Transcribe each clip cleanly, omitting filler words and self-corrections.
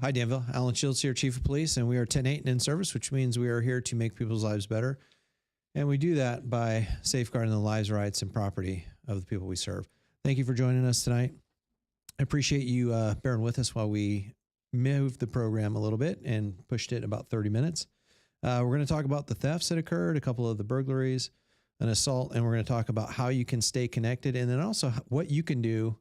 Hi, Danville. Alan Shields here, Chief of Police, and we are 10-8 and in service, which means we are here to make people's lives better. And we do that by safeguarding the lives, rights, and property of the people we serve. Thank you for joining us tonight. I appreciate you bearing with us while we moved the program a little bit and pushed it about 30 minutes. We're going to talk about the thefts that occurred, a couple of the burglaries, an assault, and we're going to talk about how you can stay connected and then also what you can do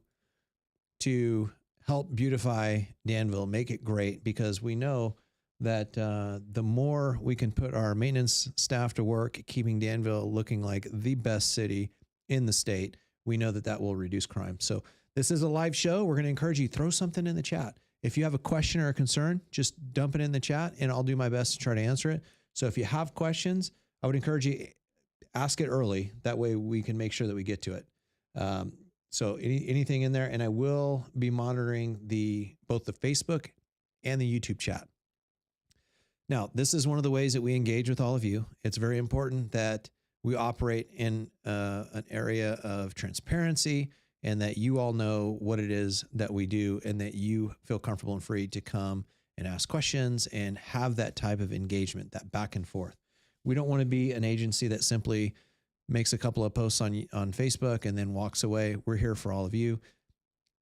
to help beautify Danville, make it great, because we know that the more we can put our maintenance staff to work, keeping Danville looking like the best city in the state, we know that that will reduce crime. So this is a live show. We're going to encourage you, throw something in the chat. If you have a question or a concern, just dump it in the chat and I'll do my best to try to answer it. So if you have questions, I would encourage you, ask it early. That way we can make sure that we get to it. So anything in there, and I will be monitoring both the Facebook and the YouTube chat. Now, this is one of the ways that we engage with all of you. It's very important that we operate in an area of transparency and that you all know what it is that we do and that you feel comfortable and free to come and ask questions and have that type of engagement, that back and forth. We don't want to be an agency that simply makes a couple of posts on Facebook and then walks away. We're here for all of you.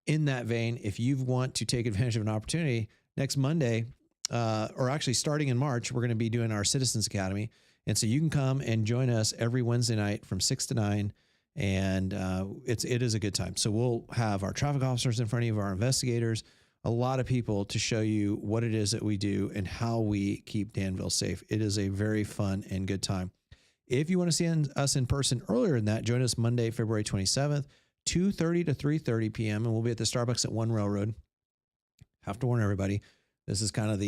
In that vein, if you want to take advantage of an opportunity, next Monday, or actually starting in March, we're going to be doing our Citizens Academy. And so you can come and join us every Wednesday night from 6 to 9. And it is a good time. So we'll have our traffic officers in front of you, our investigators, a lot of people to show you what it is that we do and how we keep Danville safe. It is a very fun and good time. If you want to see us in person earlier than that, join us Monday, February 27th, 2:30 to 3:30 p.m. And we'll be at the Starbucks at 1 Railroad. Have to warn everybody, this is kind of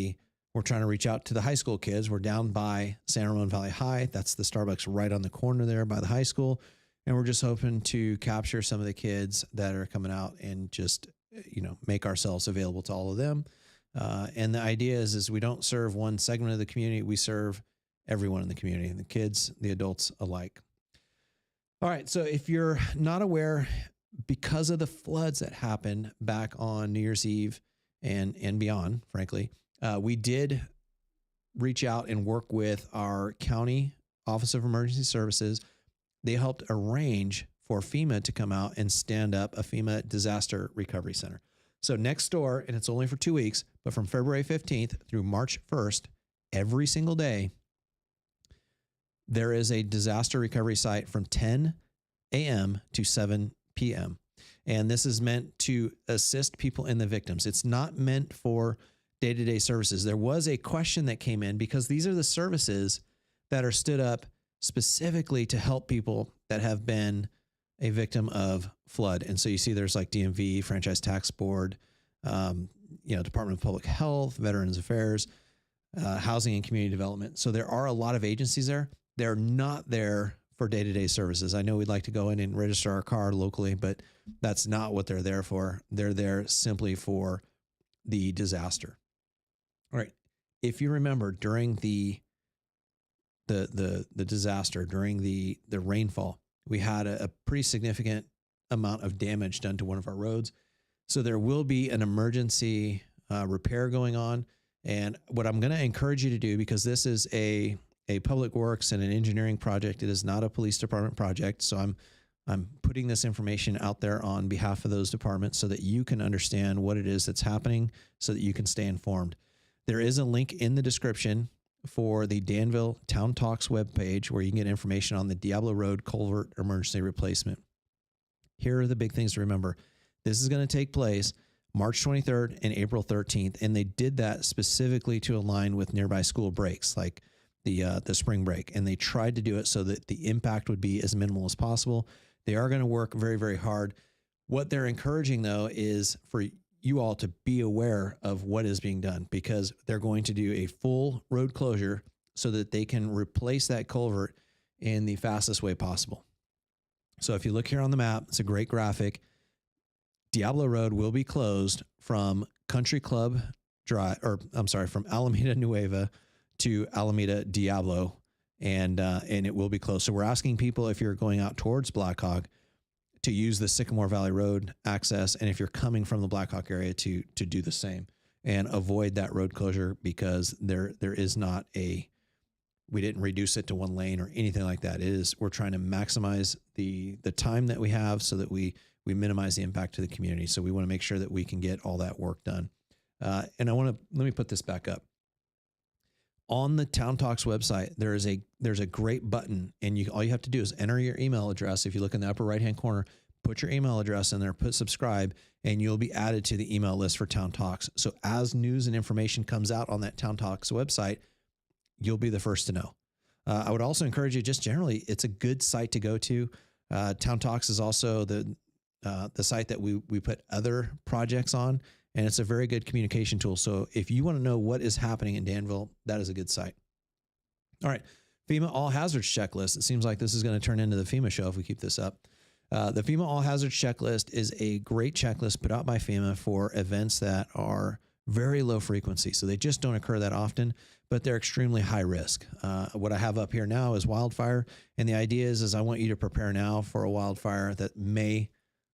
we're trying to reach out to the high school kids. We're down by San Ramon Valley High. That's the Starbucks right on the corner there by the high school. And we're just hoping to capture some of the kids that are coming out and just, make ourselves available to all of them. And the idea is we don't serve one segment of the community. We serve everyone in the community, the kids, the adults alike. All right. So if you're not aware, because of the floods that happened back on New Year's Eve and beyond, frankly, we did reach out and work with our county Office of Emergency Services. They helped arrange for FEMA to come out and stand up a FEMA disaster recovery center. So next door, and it's only for 2 weeks, but from February 15th through March 1st, every single day, there is a disaster recovery site from 10 a.m. to 7 p.m. And this is meant to assist people in the victims. It's not meant for day-to-day services. There was a question that came in because these are the services that are stood up specifically to help people that have been a victim of flood. And so you see there's like DMV, Franchise Tax Board, Department of Public Health, Veterans Affairs, Housing and Community Development. So there are a lot of agencies there. They're not there for day-to-day services. I know we'd like to go in and register our car locally, but that's not what they're there for. They're there simply for the disaster. All right. If you remember during the disaster, during the rainfall, we had a pretty significant amount of damage done to one of our roads. So there will be an emergency repair going on. And what I'm going to encourage you to do, because this is a public works and an engineering project, it is not a police department project. So I'm putting this information out there on behalf of those departments so that you can understand what it is that's happening so that you can stay informed. There is a link in the description for the Danville Town Talks webpage where you can get information on the Diablo Road culvert emergency replacement. Here are the big things to remember. This is going to take place March 23rd and April 13th, and they did that specifically to align with nearby school breaks, like the spring break, and they tried to do it so that the impact would be as minimal as possible. They are going to work very, very hard. What they're encouraging, though, is for you all to be aware of what is being done, because they're going to do a full road closure so that they can replace that culvert in the fastest way possible. So if you look here on the map, it's a great graphic. Diablo Road will be closed from Country Club Drive, from Alameda Nueva to Alameda Diablo, and it will be closed. So we're asking people, if you're going out towards Blackhawk, to use the Sycamore Valley Road access, and if you're coming from the Blackhawk area, to do the same. and avoid that road closure, because there is not we didn't reduce it to one lane or anything like that. We're trying to maximize the time that we have so that we minimize the impact to the community. So we want to make sure that we can get all that work done. And let me put this back up. On the Town Talks website, there's a great button, and all you have to do is enter your email address. If you look in the upper right-hand corner, put your email address in there, put subscribe, and you'll be added to the email list for Town Talks. So as news and information comes out on that Town Talks website, you'll be the first to know. I would also encourage you, just generally, it's a good site to go to. Town Talks is also the site that we put other projects on, and it's a very good communication tool. So if you want to know what is happening in Danville, that is a good site. All right, FEMA All Hazards Checklist. It seems like this is going to turn into the FEMA show if we keep this up. The FEMA All Hazards Checklist is a great checklist put out by FEMA for events that are very low frequency. So they just don't occur that often, but they're extremely high risk. What I have up here now is wildfire. And the idea is I want you to prepare now for a wildfire that may,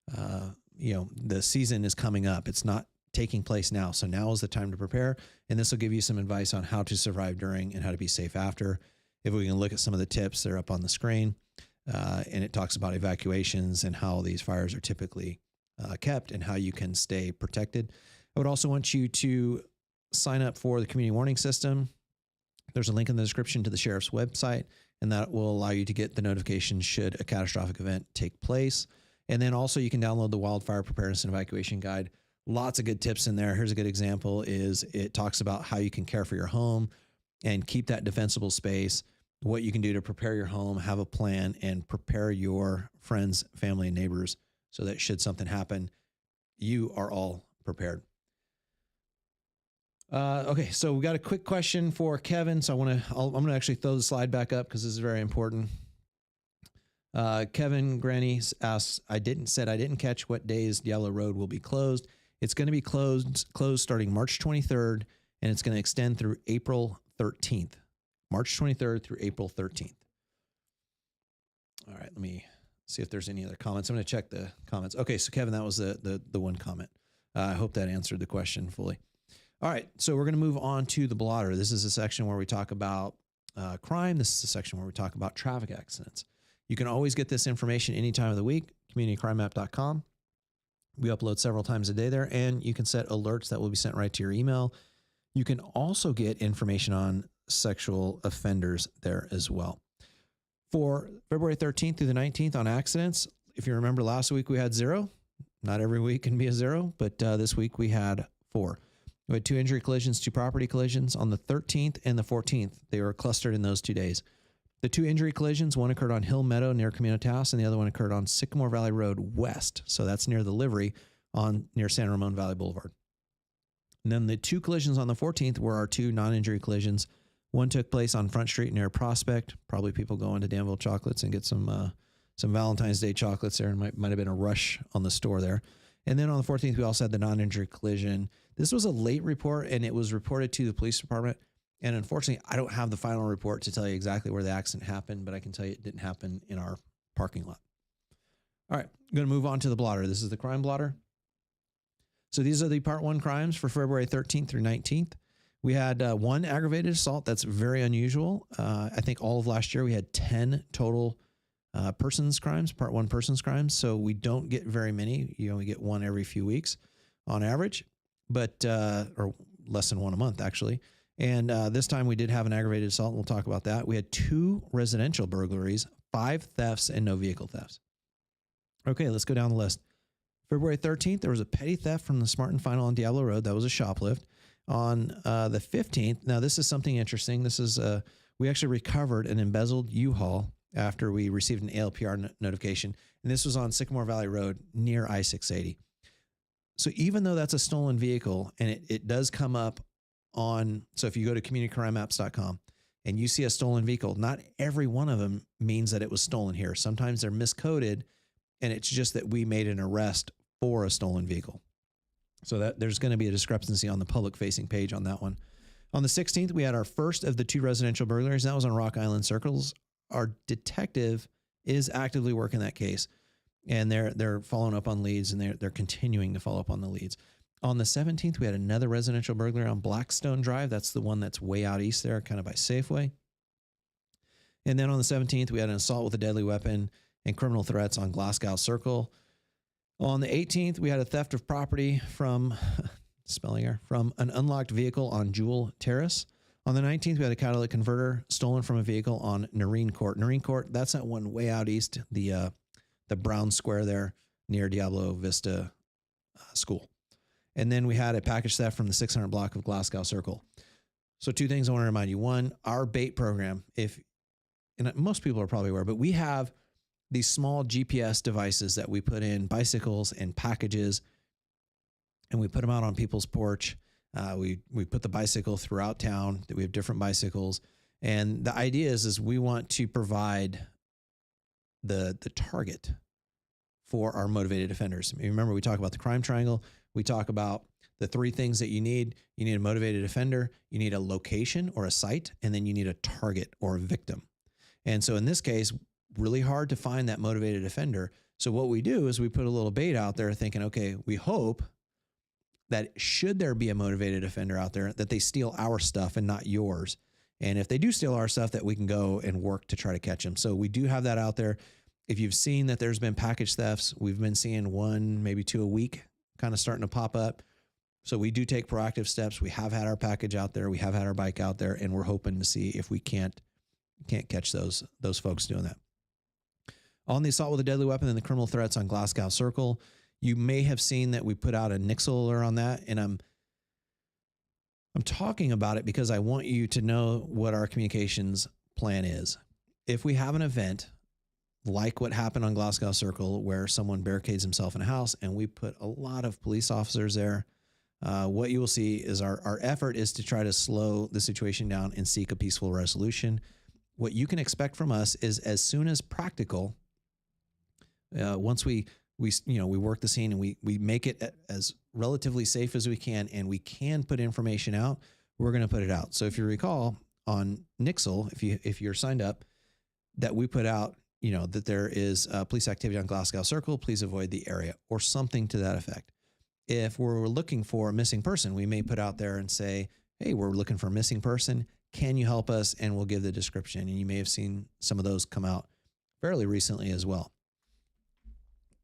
the season is coming up. It's not taking place now. So now is the time to prepare. And this will give you some advice on how to survive during and how to be safe after. If we can look at some of the tips, they're up on the screen. And it talks about evacuations and how these fires are typically kept and how you can stay protected. I would also want you to sign up for the community warning system. There's a link in the description to the sheriff's website, and that will allow you to get the notification should a catastrophic event take place. And then also you can download the Wildfire Preparedness and Evacuation Guide. Lots of good tips in there. Here's a good example is it talks about how you can care for your home and keep that defensible space, what you can do to prepare your home, have a plan, and prepare your friends, family, and neighbors so that should something happen, you are all prepared. Okay, so we got a quick question for Kevin. So I'm going to actually throw the slide back up because this is very important. Kevin Granny asks, I didn't catch what days Yellow Road will be closed. It's going to be closed starting March 23rd, and it's going to extend through April 13th. March 23rd through April 13th. All right, let me see if there's any other comments. I'm going to check the comments. Okay, so Kevin, that was the one comment. I hope that answered the question fully. All right, so we're going to move on to the blotter. This is a section where we talk about crime. This is a section where we talk about traffic accidents. You can always get this information any time of the week, communitycrimemap.com. We upload several times a day there, and you can set alerts that will be sent right to your email. You can also get information on sexual offenders there as well. For February 13th through the 19th on accidents, if you remember last week we had 0. Not every week can be a 0, but this week we had 4. We had 2 injury collisions, 2 property collisions on the 13th and the 14th. They were clustered in those 2 days. The 2 injury collisions, one occurred on Hill Meadow near Communitas, and the other one occurred on Sycamore Valley Road West. So that's near the livery near San Ramon Valley Boulevard. And then the 2 collisions on the 14th were our 2 non-injury collisions. One took place on Front Street near Prospect. Probably people going to Danville Chocolates and get some Valentine's Day chocolates there. And might have been a rush on the store there. And then on the 14th, we also had the non-injury collision. This was a late report, and it was reported to the police department. And unfortunately, I don't have the final report to tell you exactly where the accident happened, but I can tell you it didn't happen in our parking lot. All right, I'm going to move on to the blotter. This is the crime blotter. So these are the Part 1 crimes for February 13th through 19th. We had 1 aggravated assault. That's very unusual. I think all of last year we had 10 total persons crimes, Part 1 persons crimes. So we don't get very many. You only get 1 every few weeks on average, but or less than 1 a month, actually. And this time we did have an aggravated assault, and we'll talk about that. We had 2 residential burglaries, 5 thefts, and no vehicle thefts. Okay, let's go down the list. February 13th, there was a petty theft from the Smart and Final on Diablo Road. That was a shoplift. On the 15th, now this is something interesting. This is, we actually recovered an embezzled U-Haul after we received an ALPR notification. And this was on Sycamore Valley Road near I-680. So even though that's a stolen vehicle, and it does come up on, so if you go to communitycrimemaps.com and you see a stolen vehicle, not every one of them means that it was stolen here. Sometimes they're miscoded, and it's just that we made an arrest for a stolen vehicle. So that there's going to be a discrepancy on the public facing page on that one. On the 16th, we had our first of the 2 residential burglaries. That was on Rock Island Circles. Our detective is actively working that case, and they're following up on leads, and they're continuing to follow up on the leads. On the 17th, we had another residential burglary on Blackstone Drive. That's the one that's way out east there, kind of by Safeway. And then on the 17th, we had an assault with a deadly weapon and criminal threats on Glasgow Circle. On the 18th, we had a theft of property from, from an unlocked vehicle on Jewel Terrace. On the 19th, we had a catalytic converter stolen from a vehicle on Noreen Court. Noreen Court, that's that one way out east, the brown square there near Diablo Vista School. And then we had a package theft from the 600 block of Glasgow Circle. So two things I want to remind you. One, our bait program, and most people are probably aware, but we have these small GPS devices that we put in bicycles and packages, and we put them out on people's porch. We put the bicycle throughout town. We have different bicycles. And the idea is we want to provide the target for our motivated offenders. Remember, we talk about the crime triangle. We talk about the three things that you need. You need a motivated offender, you need a location or a site, and then you need a target or a victim. And so in this case, really hard to find that motivated offender. So what we do is we put a little bait out there thinking, okay, we hope that should there be a motivated offender out there, that they steal our stuff and not yours. And if they do steal our stuff, that we can go and work to try to catch them. So we do have that out there. If you've seen that there's been package thefts, we've been seeing one, maybe two a week kind of starting to pop up. So we do take proactive steps. We have had our package out there. We have had our bike out there, and we're hoping to see if we can't catch those folks doing that. On the assault with a deadly weapon and the criminal threats on Glasgow Circle, you may have seen that we put out a nixle alert on that, and I'm talking about it because I want you to know what our communications plan is. If we have an event like what happened on Glasgow Circle, where someone barricades himself in a house and we put a lot of police officers there, what you will see is our effort is to try to slow the situation down and seek a peaceful resolution. What you can expect from us is, as soon as practical, once we work the scene and we make it as relatively safe as we can, and we can put information out, we're going to put it out. So if you recall on Nixle, if you're signed up, that we put out, that there is police activity on Glasgow Circle, please avoid the area, or something to that effect. If we're looking for a missing person, we may put out there and say, hey, we're looking for a missing person. Can you help us? And we'll give the description. And you may have seen some of those come out fairly recently as well.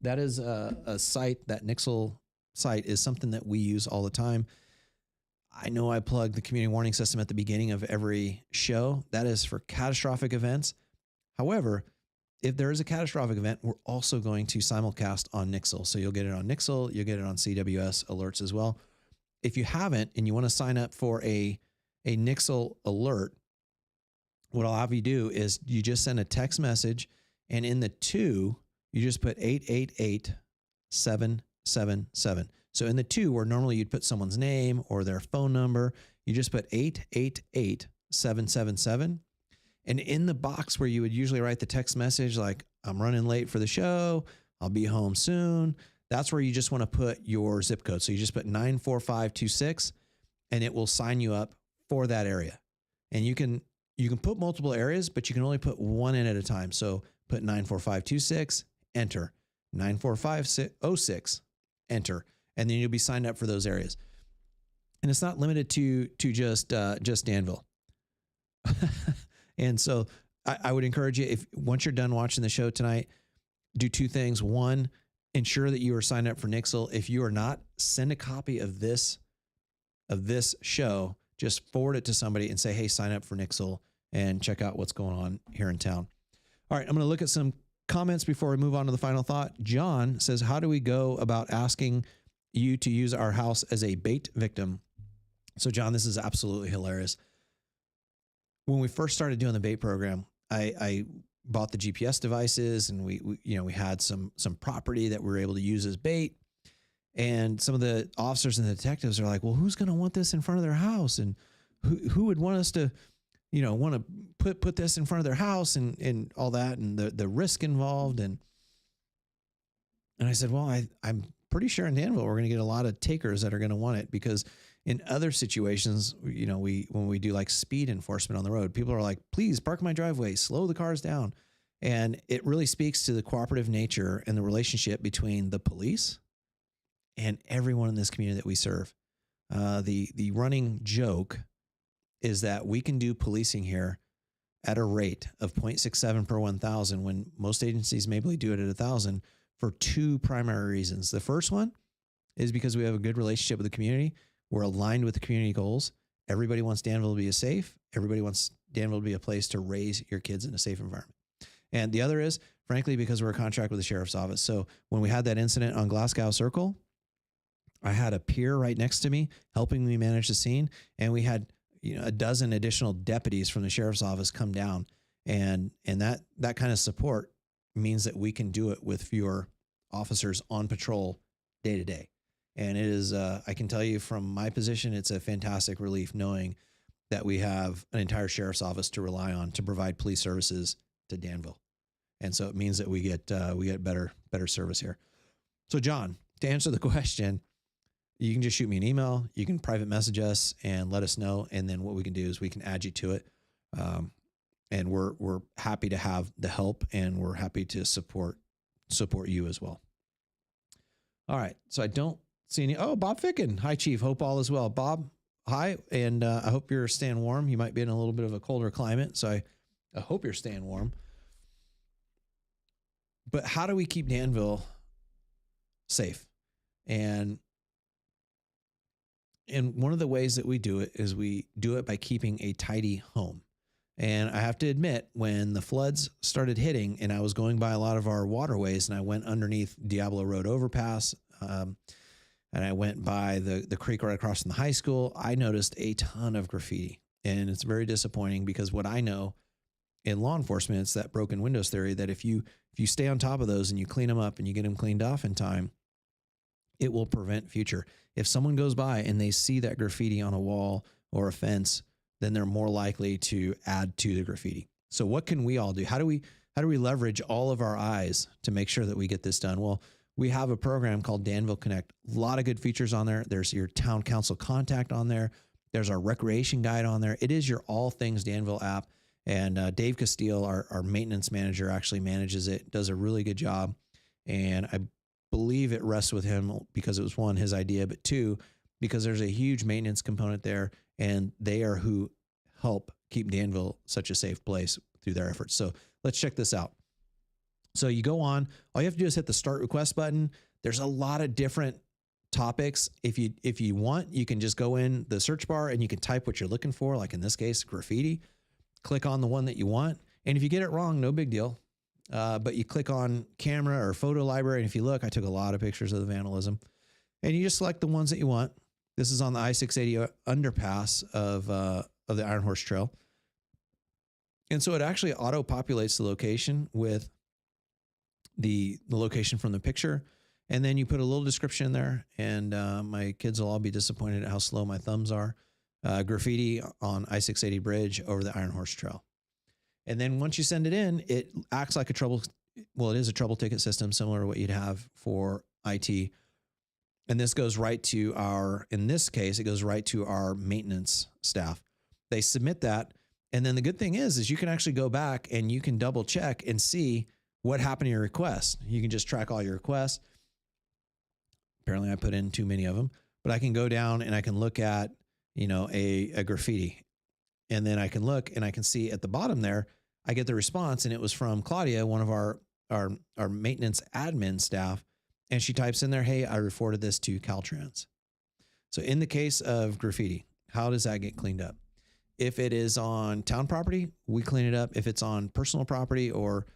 That is a site, that Nixle site is something that we use all the time. I know I plug the community warning system at the beginning of every show. That is for catastrophic events. However, if there is a catastrophic event, we're also going to simulcast on Nixle. So you'll get it on Nixle, you'll get it on CWS alerts as well. If you haven't and you want to sign up for a Nixle alert, what I'll have you do is you just send a text message, and in the 2, you just put 888-777. So in the 2, where normally you'd put someone's name or their phone number, you just put 888-777. And in the box where you would usually write the text message like, I'm running late for the show, I'll be home soon, that's where you just want to put your zip code. So you just put 94526, and it will sign you up for that area. And you can put multiple areas, but you can only put one in at a time. So put 94526, enter. 94506, enter. And then you'll be signed up for those areas. And it's not limited to just Danville. And so I would encourage you, once you're done watching the show tonight, do two things. One, ensure that you are signed up for Nixle. If you are not, send a copy of this show. Just forward it to somebody and say, hey, sign up for Nixle and check out what's going on here in town. All right, I'm going to look at some comments before we move on to the final thought. John says, how do we go about asking you to use our house as a bait victim? So, John, this is absolutely hilarious. When we first started doing the bait program, I bought the GPS devices, and we had some property that we were able to use as bait. And some of the officers and the detectives are like, well, who's going to want this in front of their house? And who would want us to, want to put this in front of their house and all that, and the risk involved. And I said, well, I'm pretty sure in Danville, we're going to get a lot of takers that are going to want it, because in other situations, when we do like speed enforcement on the road, people are like, please park my driveway, slow the cars down. And it really speaks to the cooperative nature and the relationship between the police and everyone in this community that we serve. The running joke is that we can do policing here at a rate of 0.67 per 1,000 when most agencies maybe do it at 1,000 for two primary reasons. The first one is because we have a good relationship with the community. We're aligned with the community goals. Everybody wants Danville to be safe. Everybody wants Danville to be a place to raise your kids in a safe environment. And the other is, frankly, because we're a contract with the sheriff's office. So when we had that incident on Glasgow Circle, I had a peer right next to me helping me manage the scene. And we had, a dozen additional deputies from the sheriff's office come down. And that kind of support means that we can do it with fewer officers on patrol day to day. And it is, I can tell you from my position, it's a fantastic relief knowing that we have an entire sheriff's office to rely on to provide police services to Danville. And so it means that we get better service here. So John, to answer the question, you can just shoot me an email. You can private message us and let us know. And then what we can do is we can add you to it. And we're happy to have the help, and we're happy to support you as well. All right. So I don't see any. Oh, Bob Ficken. Hi, Chief. Hope all is well. Bob, hi. And I hope you're staying warm. You might be in a little bit of a colder climate. So I hope you're staying warm. But how do we keep Danville safe? And one of the ways that we do it is we do it by keeping a tidy home. And I have to admit, when the floods started hitting and I was going by a lot of our waterways, and I went underneath Diablo Road overpass, and I went by the creek right across from the high school, I noticed a ton of graffiti. And it's very disappointing because what I know in law enforcement, it's that broken windows theory that if you stay on top of those and you clean them up and you get them cleaned off in time, it will prevent future. If someone goes by and they see that graffiti on a wall or a fence, then they're more likely to add to the graffiti. So what can we all do? How do we leverage all of our eyes to make sure that we get this done? Well, we have a program called Danville Connect. A lot of good features on there. There's your town council contact on there. There's our recreation guide on there. It is your all things Danville app. And Dave Castile, our maintenance manager, actually manages it, does a really good job. And I believe it rests with him because it was one, his idea, but two, because there's a huge maintenance component there, and they are who help keep Danville such a safe place through their efforts. So let's check this out. So you go on, all you have to do is hit the start request button. There's a lot of different topics. If you want, you can just go in the search bar and you can type what you're looking for. Like in this case, graffiti, click on the one that you want. And if you get it wrong, no big deal. But you click on camera or photo library. And if you look, I took a lot of pictures of the vandalism, and you just select the ones that you want. This is on the I-680 underpass of the Iron Horse Trail. And so it actually auto-populates the location with the location from the picture. And then you put a little description in there, and my kids will all be disappointed at how slow my thumbs are. Graffiti on I-680 bridge over the Iron Horse Trail. And then once you send it in, it acts like it is a trouble ticket system similar to what you'd have for IT. And this goes right to in this case, it goes right to our maintenance staff. They submit that. And then the good thing is you can actually go back and you can double check and see what happened to your request. You can just track all your requests. Apparently I put in too many of them, but I can go down and I can look at, a graffiti, and then I can look and I can see at the bottom there, I get the response, and it was from Claudia, one of our maintenance admin staff. And she types in there, hey, I reported this to Caltrans. So in the case of graffiti, how does that get cleaned up? If it is on town property, we clean it up. If it's on personal property or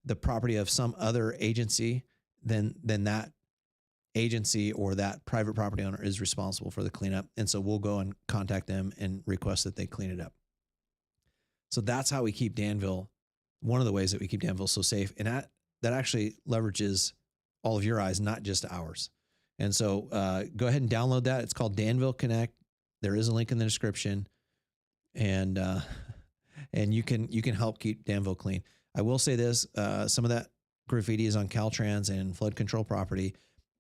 the property of some other agency, then that agency or that private property owner is responsible for the cleanup. And so we'll go and contact them and request that they clean it up. So that's how we keep Danville, one of the ways that we keep Danville so safe. And that actually leverages all of your eyes, not just ours. And so go ahead and download that. It's called Danville Connect. There is a link in the description, and you can help keep Danville clean. I will say this, some of that graffiti is on Caltrans and flood control property,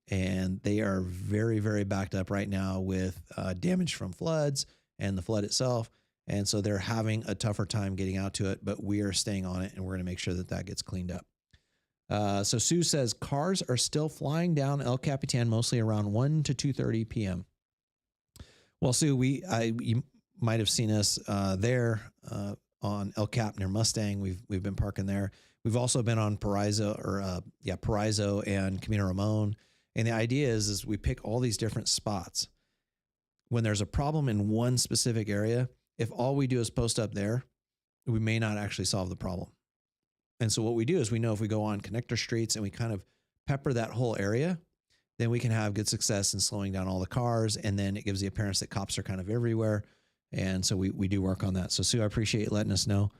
and they are very, very backed up right now with damage from floods and the flood itself. And so they're having a tougher time getting out to it, but we are staying on it, and we're going to make sure that gets cleaned up. So Sue says cars are still flying down El Capitan, mostly around 1 to 2:30 p.m. Well, Sue, you might have seen us there on El Cap near Mustang. We've been parking there. We've also been on Paraiso and Camino Ramon. And the idea is we pick all these different spots. When there's a problem in one specific area, if all we do is post up there, we may not actually solve the problem. And so what we do is we know if we go on connector streets and we kind of pepper that whole area, then we can have good success in slowing down all the cars. And then it gives the appearance that cops are kind of everywhere. And so we do work on that. So Sue, I appreciate you letting us know.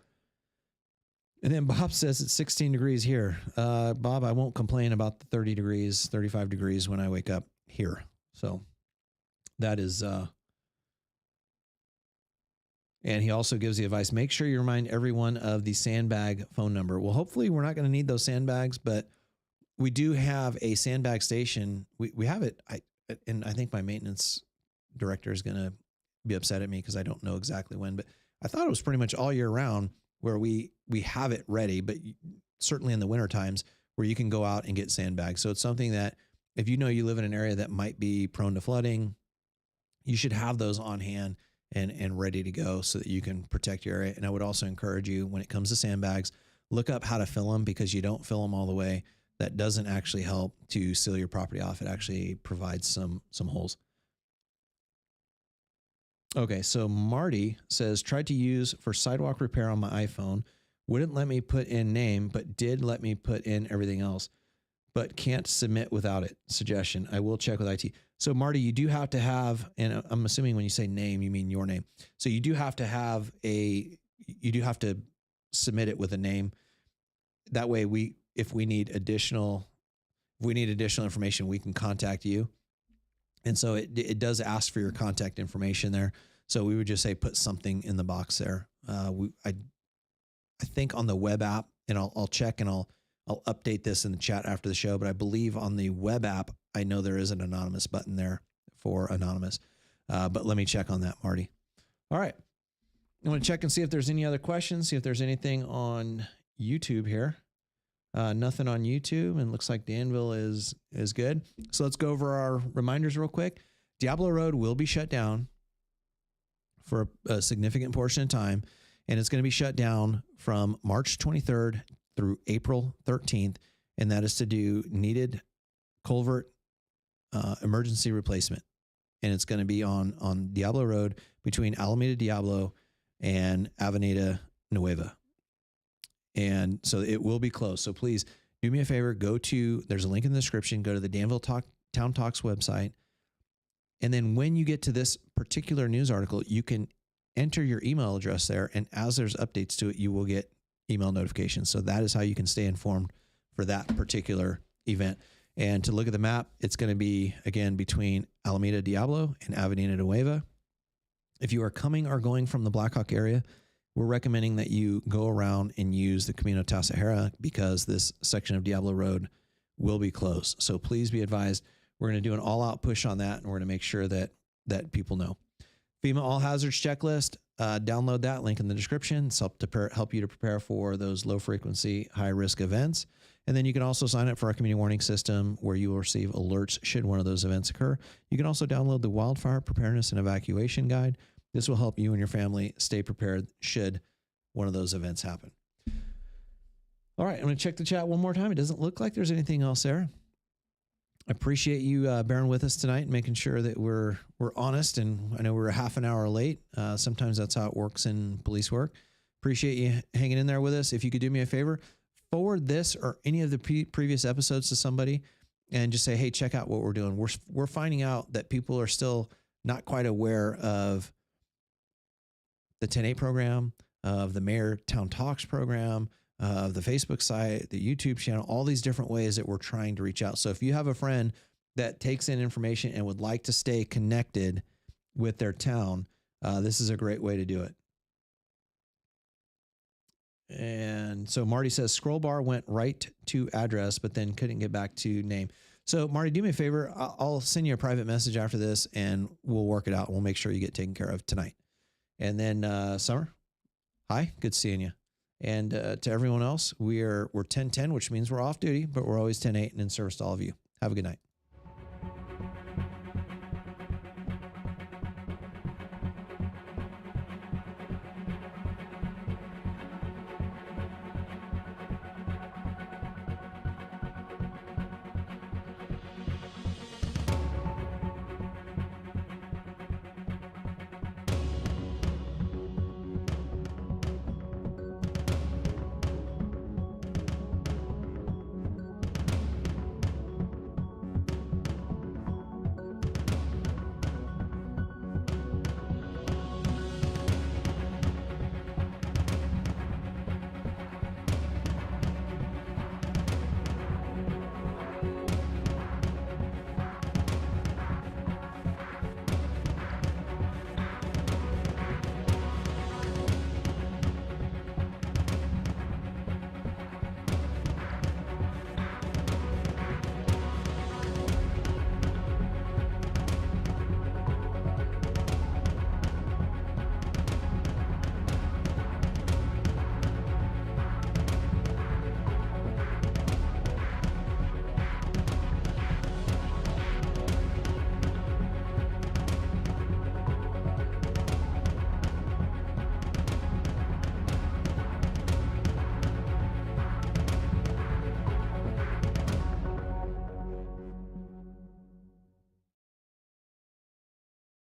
And then Bob says it's 16 degrees here. Bob, I won't complain about the 30 degrees, 35 degrees when I wake up here. So that is, and he also gives the advice, make sure you remind everyone of the sandbag phone number. Well, hopefully we're not going to need those sandbags, but we do have a sandbag station. We have it. And I think my maintenance director is going to be upset at me because I don't know exactly when, but I thought it was pretty much all year round where we have it ready, but certainly in the winter times where you can go out and get sandbags. So it's something that if you know you live in an area that might be prone to flooding, you should have those on hand and ready to go so that you can protect your area. And I would also encourage you when it comes to sandbags, look up how to fill them because you don't fill them all the way. That doesn't actually help to seal your property off. It actually provides some holes. Okay, so Marty says, tried to use for sidewalk repair on my iPhone. Wouldn't let me put in name, but did let me put in everything else, but can't submit without it. Suggestion, I will check with IT. So Marty, you do have to have, and I'm assuming when you say name, you mean your name. So you do have to have you do have to submit it with a name. That way if we need additional information, we can contact you. And so it does ask for your contact information there. So we would just say, put something in the box there. I think on the web app, and I'll check and I'll update this in the chat after the show, but I believe on the web app, I know there is an anonymous button there for anonymous. But let me check on that, Marty. All right. I'm going to check and see if there's any other questions, see if there's anything on YouTube here. Nothing on YouTube, and looks like Danville is good. So let's go over our reminders real quick. Diablo Road will be shut down for a significant portion of time, and it's going to be shut down from March 23rd through April 13th, and that is to do needed culvert emergency replacement. And it's going to be on Diablo Road between Alameda Diablo and Avenida Nueva. And so it will be closed. So please do me a favor, there's a link in the description, go to the Danville Town Talks website. And then when you get to this particular news article, you can enter your email address there. And as there's updates to it, you will get email notifications. So that is how you can stay informed for that particular event. And to look at the map, it's going to be, again, between Alameda Diablo and Avenida Nueva. If you are coming or going from the Blackhawk area, we're recommending that you go around and use the Camino Tasajera because this section of Diablo Road will be closed. So please be advised, we're going to do an all-out push on that, and we're going to make sure that people know. FEMA All Hazards Checklist, download that link in the description. It's help you to prepare for those low-frequency, high-risk events. And then you can also sign up for our community warning system where you will receive alerts should one of those events occur. You can also download the Wildfire Preparedness and Evacuation Guide. This will help you and your family stay prepared should one of those events happen. All right, I'm going to check the chat one more time. It doesn't look like there's anything else there. I appreciate you bearing with us tonight and making sure that we're honest. And I know we're a half an hour late. Sometimes that's how it works in police work. Appreciate you hanging in there with us. If you could do me a favor, forward this or any of the previous episodes to somebody and just say, hey, check out what we're doing. We're finding out that people are still not quite aware of the 10-8 program, of the Mayor Town Talks program, of the Facebook site, the YouTube channel, all these different ways that we're trying to reach out. So if you have a friend that takes in information and would like to stay connected with their town, this is a great way to do it. And so Marty says scroll bar went right to address, but then couldn't get back to name. So Marty, do me a favor. I'll send you a private message after this and we'll work it out. We'll make sure you get taken care of tonight. And then Summer, hi, good seeing you. And to everyone else, we're 10-10, which means we're off duty, but we're always 10-8 and in service to all of you. Have a good night.